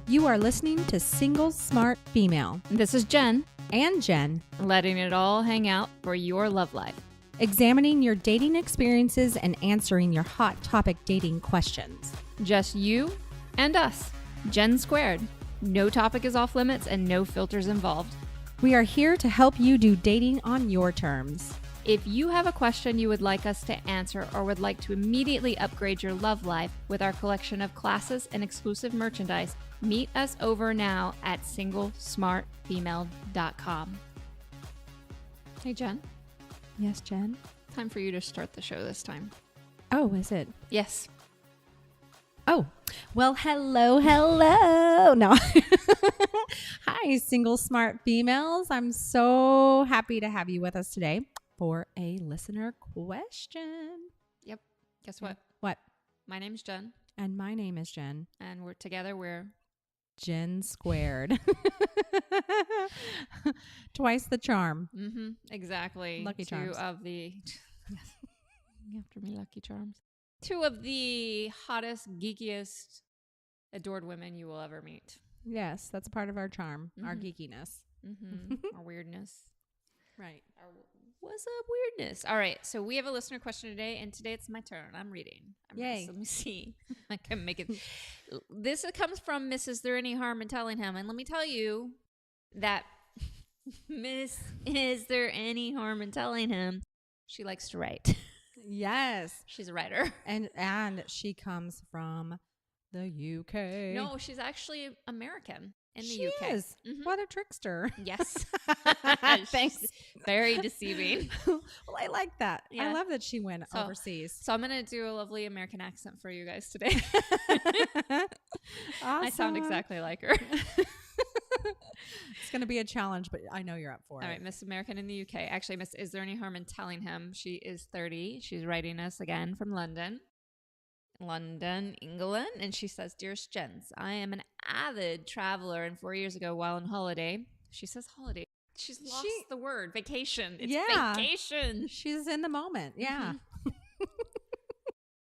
You are listening to Single Smart Female. This is Jen, And Jen. letting it all hang out for your love life. Examining your dating experiences and answering your hot topic dating questions. Just you and us. Jen squared. No topic is off limits and no filters involved. We are here to help you do dating on your terms. If you have a question you would like us to answer or would like to immediately upgrade your love life with our collection of classes and exclusive merchandise, meet us over now at singlesmartfemale.com. Hey, Jen. Yes, Jen? Time for you to start the show this time. Oh, is it? Yes. Oh, well, hello. No. Hi, Single Smart Females. I'm so happy to have you with us today for a listener question. Yep. Guess what? What? My name's Jen. And my name is Jen. And we're Jen squared. Twice the charm. Mm-hmm. Exactly. Lucky Charms. After me, Lucky Charms. Two of the hottest, geekiest, adored women you will ever meet. Yes, that's part of our charm, our geekiness. Mm-hmm. Our weirdness. Right. Our what's up weirdness? All right, so we have a listener question today, and today it's my turn. I'm reading. Yay. Let me see. I can make it. This comes from Miss Is There Any Harm in Telling Him? And let me tell you that Miss Is There Any Harm in Telling Him? She likes to write. Yes. She's a writer. And she comes from the UK. No, she's actually American in the she UK. Is. Mm-hmm. What a trickster. Yes. Thanks. Very deceiving. Well, I like that. Yeah. I love that she went overseas. So I'm going to do a lovely American accent for you guys today. Awesome. I sound exactly like her. It's going to be a challenge, but I know you're up for it. All right, Miss American in the UK. Actually, Miss Is There Any Harm in Telling Him? She is 30. She's writing us again from London, England. And she says, Dearest Jens, I am an avid traveler. And 4 years ago, while on holiday, she says holiday. She's lost the word. Vacation. It's vacation. She's in the moment. Yeah.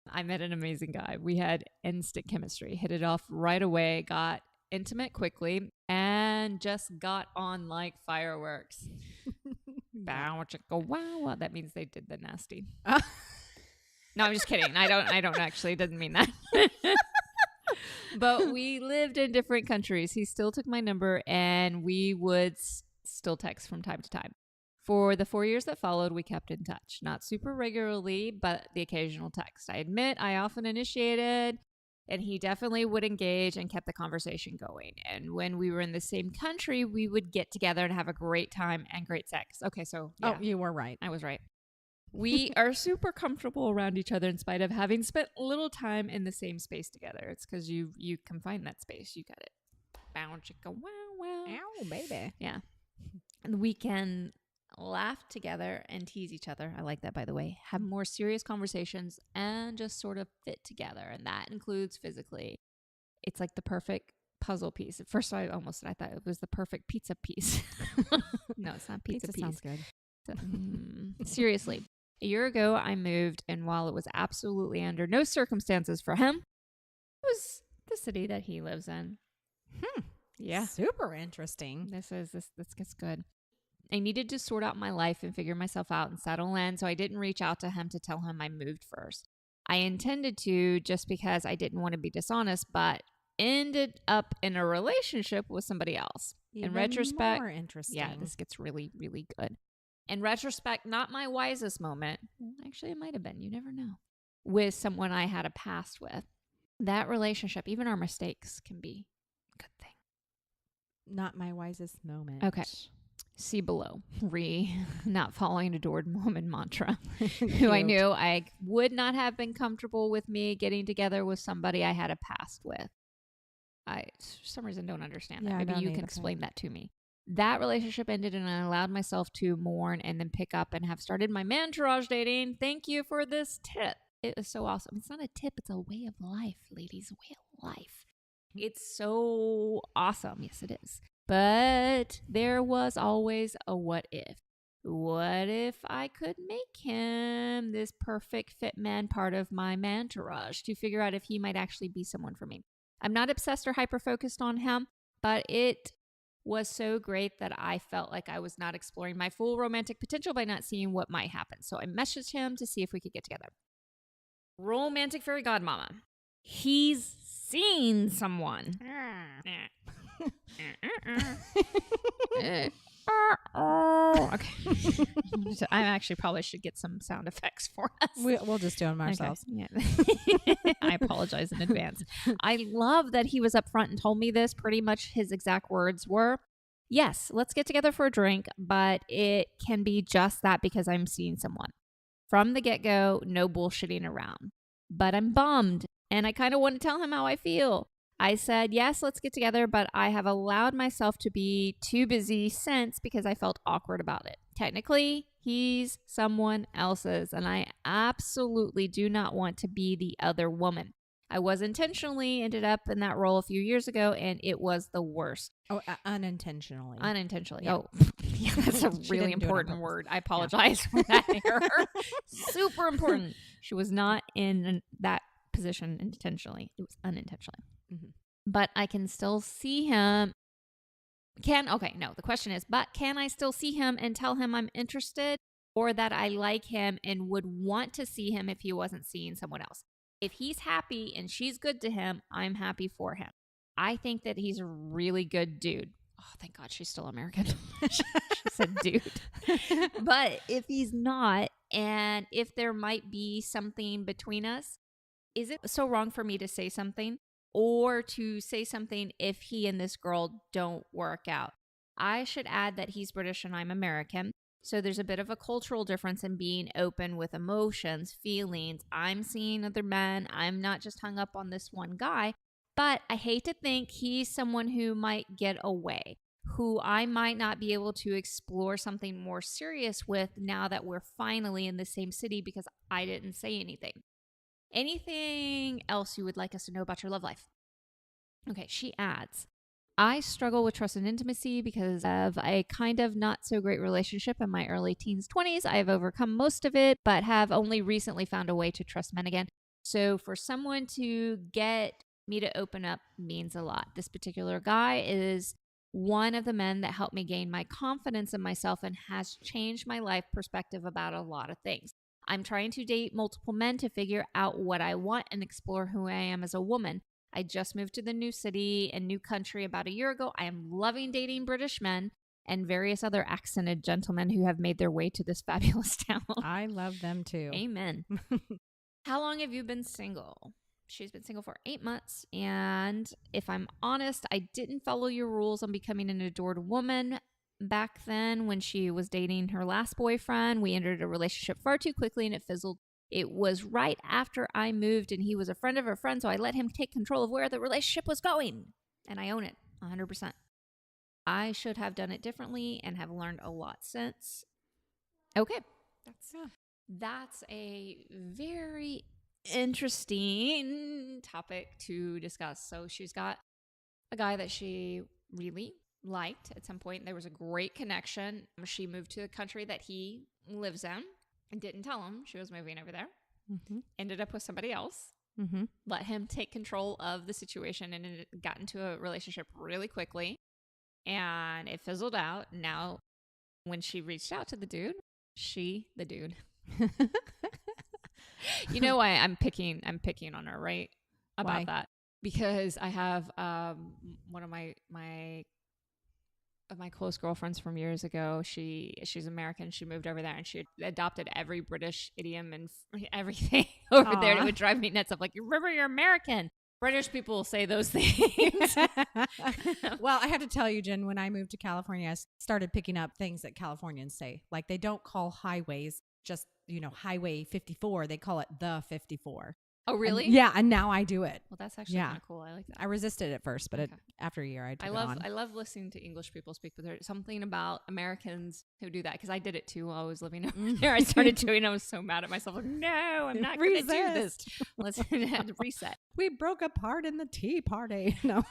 I met an amazing guy. We had instant chemistry. Hit it off right away. Got intimate quickly and just got on like fireworks. Bow, chicka, wow. That means they did the nasty. No, I'm just kidding. I don't actually. It doesn't mean that. But we lived in different countries. He still took my number and we would still text from time to time. For the 4 years that followed, we kept in touch. Not super regularly, but the occasional text. I admit I often initiated, and he definitely would engage and kept the conversation going. And when we were in the same country, we would get together and have a great time and great sex. Okay, so yeah. Oh, you were right. I was right. We are super comfortable around each other in spite of having spent little time in the same space together. It's because you confine that space. You got it. Bow, chicka, wow, wow. Ow, baby. Yeah. And we can laugh together and tease each other. I like that, by the way. Have more serious conversations and just sort of fit together. And that includes physically. It's like the perfect puzzle piece. At first, I thought it was the perfect pizza piece. No, it's not pizza piece. Sounds good. So, seriously. A year ago, I moved, and while it was absolutely under no circumstances for him, it was the city that he lives in. Yeah. Super interesting. This gets good. I needed to sort out my life and figure myself out and settle in, so I didn't reach out to him to tell him I moved first. I intended to just because I didn't want to be dishonest, but ended up in a relationship with somebody else. In retrospect, more interesting. yeah, this gets really, really good. In retrospect, not my wisest moment. Actually, it might have been. You never know. With someone I had a past with. That relationship, even our mistakes, can be a good thing. Not my wisest moment. Okay. See below. Not following adored woman mantra. Who I knew I would not have been comfortable with me getting together with somebody I had a past with. I, for some reason, don't understand that. Maybe you can explain that to me. That relationship ended and I allowed myself to mourn and then pick up and have started my mantourage dating. Thank you for this tip. It is so awesome. It's not a tip. It's a way of life, ladies. A way of life. It's so awesome. Yes, it is. But there was always a what if. What if I could make him this perfect fit man part of my mantourage to figure out if he might actually be someone for me? I'm not obsessed or hyper-focused on him, but it was so great that I felt like I was not exploring my full romantic potential by not seeing what might happen. So I messaged him to see if we could get together. Romantic fairy godmama. He's seen someone. Okay. I actually probably should get some sound effects for us. We'll just do them ourselves. Okay. Yeah. I apologize in advance. I love that he was upfront and told me this. Pretty much his exact words were, yes, let's get together for a drink, but it can be just that because I'm seeing someone. From the get-go, no bullshitting around. But I'm bummed, and I kind of want to tell him how I feel. I said, yes, let's get together, but I have allowed myself to be too busy since because I felt awkward about it. Technically, he's someone else's, and I absolutely do not want to be the other woman. I was intentionally ended up in that role a few years ago, and it was the worst. Oh, unintentionally. Unintentionally. Yeah. Oh, yeah, that's a really important word. I apologize for that error. Super important. She was not in that position intentionally. It was unintentionally. Mm-hmm. But I can still see him. The question is, but can I still see him and tell him I'm interested or that I like him and would want to see him if he wasn't seeing someone else? If he's happy and she's good to him, I'm happy for him. I think that he's a really good dude. Oh, thank God she's still American. She said dude. But if he's not, and if there might be something between us, is it so wrong for me to say something or to say something if he and this girl don't work out? I should add that he's British and I'm American. So there's a bit of a cultural difference in being open with emotions, feelings. I'm seeing other men. I'm not just hung up on this one guy. But I hate to think he's someone who might get away, who I might not be able to explore something more serious with now that we're finally in the same city because I didn't say anything. Anything else you would like us to know about your love life? Okay, she adds, I struggle with trust and intimacy because of a kind of not so great relationship in my early teens, 20s. I have overcome most of it, but have only recently found a way to trust men again. So for someone to get me to open up means a lot. This particular guy is one of the men that helped me gain my confidence in myself and has changed my life perspective about a lot of things. I'm trying to date multiple men to figure out what I want and explore who I am as a woman. I just moved to the new city and new country about a year ago. I am loving dating British men and various other accented gentlemen who have made their way to this fabulous town. I love them too. Amen. How long have you been single? She's been single for 8 months. And if I'm honest, I didn't follow your rules on becoming an adored woman. Back then, when she was dating her last boyfriend, we entered a relationship far too quickly and it fizzled. It was right after I moved and he was a friend of a friend, so I let him take control of where the relationship was going. And I own it 100%. I should have done it differently and have learned a lot since. Okay. That's a very interesting topic to discuss. So she's got a guy that she really liked at some point. There was a great connection. She moved to the country that he lives in and didn't tell him she was moving over there. Mm-hmm. Ended up with somebody else. Mm-hmm. Let him take control of the situation and it got into a relationship really quickly. And it fizzled out. Now, when she reached out to the dude, the dude. You know why I'm picking on her, right? About that. Because I have one of my close girlfriends from years ago. She's American. She moved over there and she adopted every British idiom and everything over there. It would drive me nuts. I'm like, remember, you're American. British people say those things. Well, I have to tell you, Jen, when I moved to California, I started picking up things that Californians say. Like they don't call highways just, Highway 54. They call it the 54. Oh, really? And now I do it. Well, that's actually kind of cool. I like that. I resisted at first, but after a year, I took it on. I love listening to English people speak, but there's something about Americans who do that because I did it too while I was living over there. I started doing. I was so mad at myself. Like, no, I'm not going to do this. Let's reset. We broke apart in the tea party. No.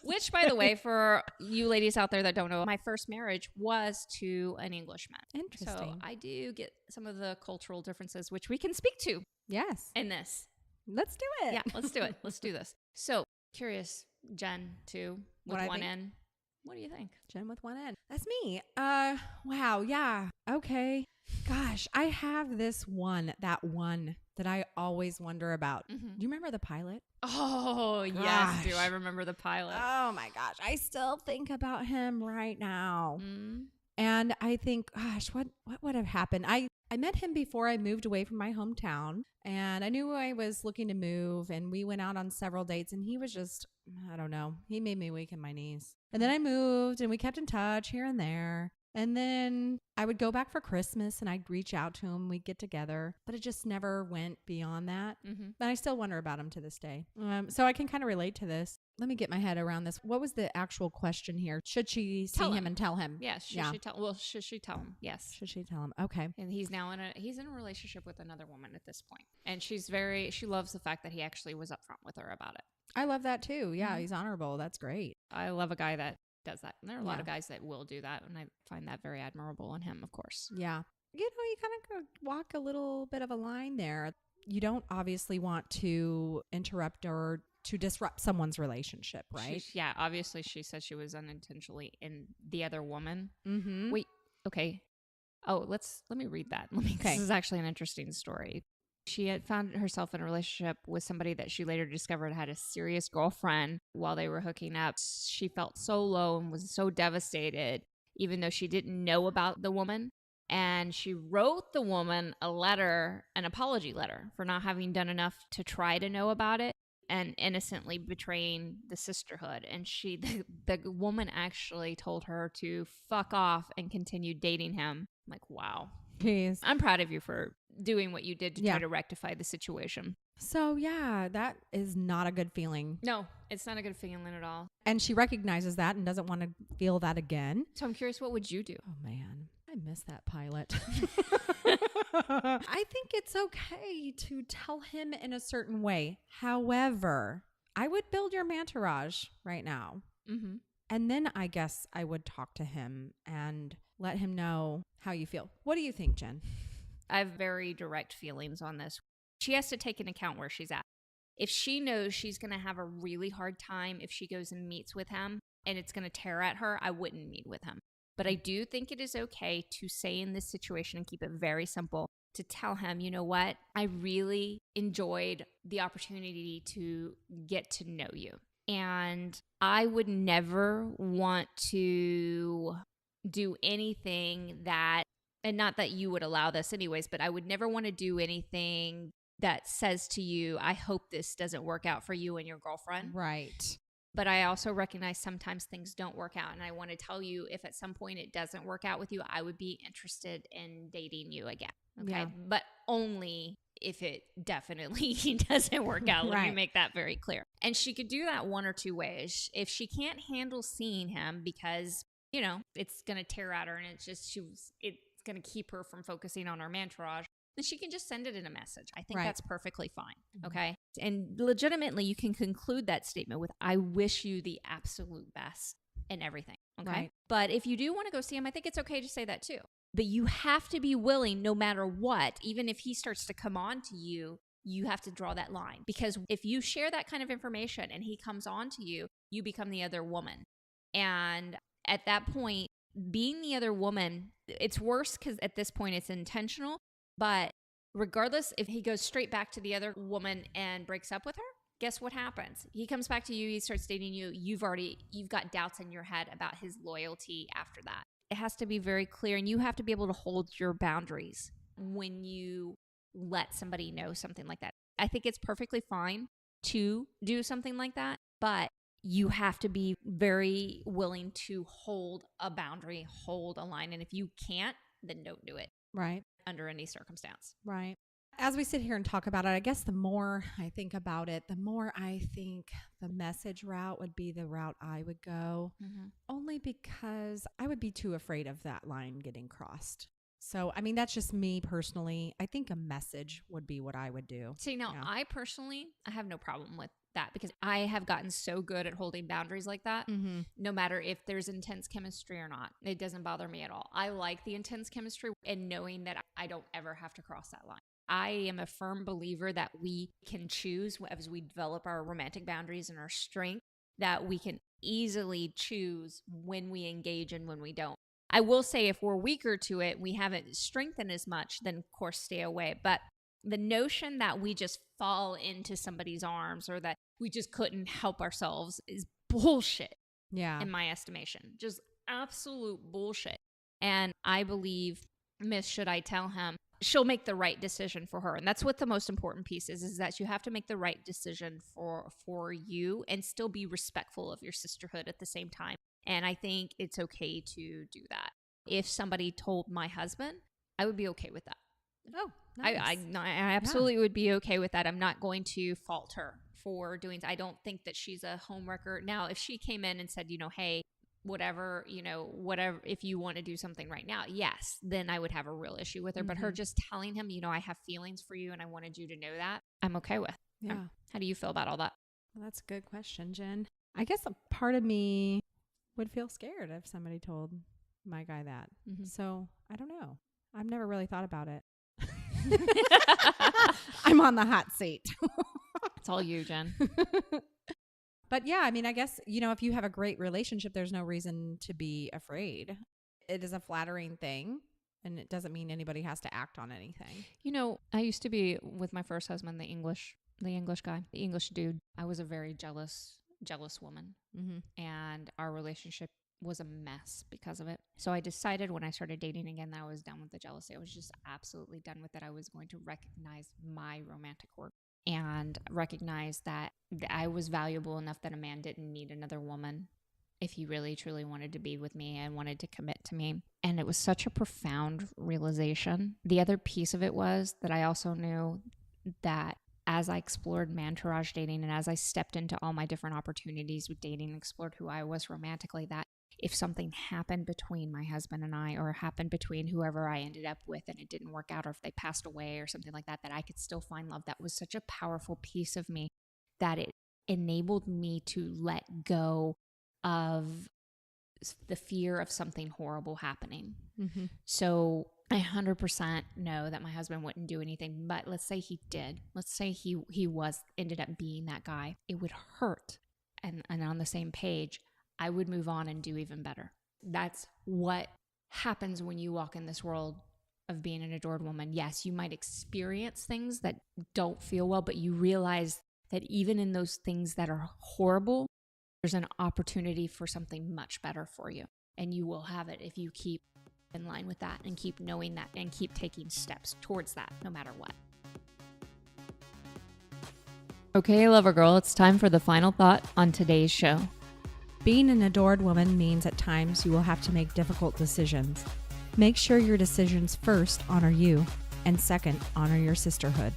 Which, by the way, for you ladies out there that don't know, my first marriage was to an Englishman. Interesting. So I do get some of the cultural differences, which we can speak to. Yes. In this. Let's do it. Yeah, let's do it. Let's do this. So curious, Jen, too, with one N. What do you think? Jen with one N. That's me. Wow. Yeah. Okay. Gosh, I have that one that I always wonder about. Do you remember the pilot? Oh, gosh. Yes. Do I remember the pilot? Oh my gosh. I still think about him right now. And I think, gosh, what would have happened? I met him before I moved away from my hometown, and I knew I was looking to move, and we went out on several dates, and he was just, I don't know, he made me weak in my knees. And then I moved, and we kept in touch here and there. And then I would go back for Christmas, and I'd reach out to him. We'd get together, but it just never went beyond that. But I still wonder about him to this day. So I can kind of relate to this. Let me get my head around this. What was the actual question here? Should she see him and tell him? Yes. Should she tell him? Yes. Should she tell him? Okay. And he's now in a relationship with another woman at this point. And she loves the fact that he actually was upfront with her about it. I love that too. Yeah, he's honorable. That's great. I love a guy that does that. And there are a lot of guys that will do that, and I find that very admirable in him, of course. Yeah. You kind of walk a little bit of a line there. You don't obviously want to interrupt or to disrupt someone's relationship, right? Obviously she said she was unintentionally in the other woman. Mm-hmm. Wait, okay. Oh, let me read that. This is actually an interesting story. She had found herself in a relationship with somebody that she later discovered had a serious girlfriend while they were hooking up. She felt so low and was so devastated, even though she didn't know about the woman. And she wrote the woman an apology letter for not having done enough to try to know about it and innocently betraying the sisterhood. And the woman actually told her to fuck off and continue dating him. I'm like, wow. Jeez. I'm proud of you for doing what you did to try to rectify the situation. So yeah, that is not a good feeling. No, it's not a good feeling at all. And she recognizes that and doesn't want to feel that again. So I'm curious, what would you do? Oh man, I miss that pilot. I think it's okay to tell him in a certain way. However, I would build your entourage right now. Mm-hmm. And then I guess I would talk to him and let him know how you feel. What do you think, Jen? I have very direct feelings on this. She has to take into account where she's at. If she knows she's going to have a really hard time if she goes and meets with him and it's going to tear at her, I wouldn't meet with him. But I do think it is okay to say in this situation and keep it very simple, to tell him, you know what? I really enjoyed the opportunity to get to know you. And I would never want to do anything that, and not that you would allow this anyways, but I would never want to do anything that says to you, I hope this doesn't work out for you and your girlfriend. Right. But I also recognize sometimes things don't work out. And I want to tell you, if at some point it doesn't work out with you, I would be interested in dating you again. Okay. Yeah. But only if it definitely doesn't work out. Let me make that very clear. And she could do that one or two ways. If she can't handle seeing him because, it's going to tear at her and it's going to keep her from focusing on her entourage, then she can just send it in a message. I think that's perfectly fine. Okay. And legitimately, you can conclude that statement with, I wish you the absolute best in everything. Okay. Right. But if you do want to go see him, I think it's okay to say that too. But you have to be willing, no matter what, even if he starts to come on to you, you have to draw that line. Because if you share that kind of information and he comes on to you, you become the other woman. And at that point, being the other woman, it's worse because at this point it's intentional. But regardless, if he goes straight back to the other woman and breaks up with her, guess what happens? He comes back to you, he starts dating you. You've got doubts in your head about his loyalty after that. It has to be very clear, and you have to be able to hold your boundaries when you let somebody know something like that. I think it's perfectly fine to do something like that, but you have to be very willing to hold a boundary, hold a line. And if you can't, then don't do it. Right. Under any circumstance. Right. As we sit here and talk about it, I guess the more I think about it, the more I think the message route would be the route I would go, only because I would be too afraid of that line getting crossed. So, I mean, that's just me personally. I think a message would be what I would do. See, now, I personally, I have no problem with that because I have gotten so good at holding boundaries like that, no matter if there's intense chemistry or not. It doesn't bother me at all. I like the intense chemistry and knowing that I don't ever have to cross that line. I am a firm believer that we can choose as we develop our romantic boundaries and our strength, that we can easily choose when we engage and when we don't. I will say if we're weaker to it, we haven't strengthened as much, then of course stay away. But the notion that we just fall into somebody's arms or that we just couldn't help ourselves is bullshit. Yeah. In my estimation, just absolute bullshit. And I believe, Miss, should I tell him, she'll make the right decision for her. And that's what the most important piece is that you have to make the right decision for you and still be respectful of your sisterhood at the same time. And I think it's okay to do that. If somebody told my husband, I would be okay with that. Oh, nice. I absolutely would be okay with that. I'm not going to fault her for doing. I don't think that she's a homewrecker. Now, if she came in and said, hey, whatever, if you want to do something right now, yes, then I would have a real issue with her. But her just telling him, I have feelings for you and I wanted you to know that, I'm okay with. Yeah. How do you feel about all that? Well, that's a good question, Jen. I guess a part of me would feel scared if somebody told my guy that. Mm-hmm. So I don't know. I've never really thought about it. I'm on the hot seat. It's all you, Jen. But yeah, I mean, I guess, if you have a great relationship, there's no reason to be afraid. It is a flattering thing, and it doesn't mean anybody has to act on anything. I used to be with my first husband, the English guy, the English dude. I was a very jealous woman. Mm-hmm. And our relationship was a mess because of it. So I decided when I started dating again that I was done with the jealousy. I was just absolutely done with it. I was going to recognize my romantic worth and recognize that I was valuable enough that a man didn't need another woman if he really truly wanted to be with me and wanted to commit to me. And it was such a profound realization. The other piece of it was that I also knew that as I explored mantourage dating and as I stepped into all my different opportunities with dating and explored who I was romantically, that if something happened between my husband and I, or happened between whoever I ended up with and it didn't work out, or if they passed away or something like that, that I could still find love. That was such a powerful piece of me that it enabled me to let go of the fear of something horrible happening. Mm-hmm. So I 100% know that my husband wouldn't do anything, but let's say he did. Let's say he ended up being that guy. It would hurt. And on the same page, I would move on and do even better. That's what happens when you walk in this world of being an adored woman. Yes, you might experience things that don't feel well, but you realize that even in those things that are horrible, there's an opportunity for something much better for you. And you will have it if you keep in line with that and keep knowing that and keep taking steps towards that no matter what. Okay, lover girl, it's time for the final thought on today's show. Being an adored woman means at times you will have to make difficult decisions. Make sure your decisions first honor you, and second, honor your sisterhood.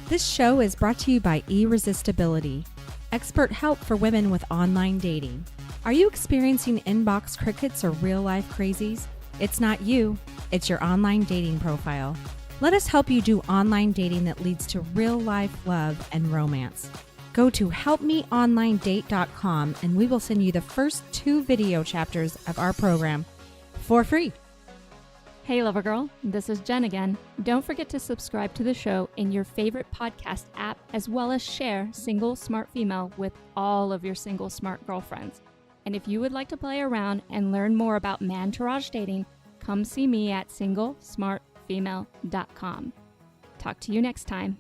This show is brought to you by Irresistibility, expert help for women with online dating. Are you experiencing inbox crickets or real-life crazies? It's not you, it's your online dating profile. Let us help you do online dating that leads to real-life love and romance. Go to helpmeonlinedate.com and we will send you the first 2 video chapters of our program for free. Hey, lover girl, this is Jen again. Don't forget to subscribe to the show in your favorite podcast app, as well as share Single Smart Female with all of your single smart girlfriends. And if you would like to play around and learn more about mantourage dating, come see me at singlesmartfemale.com. Talk to you next time.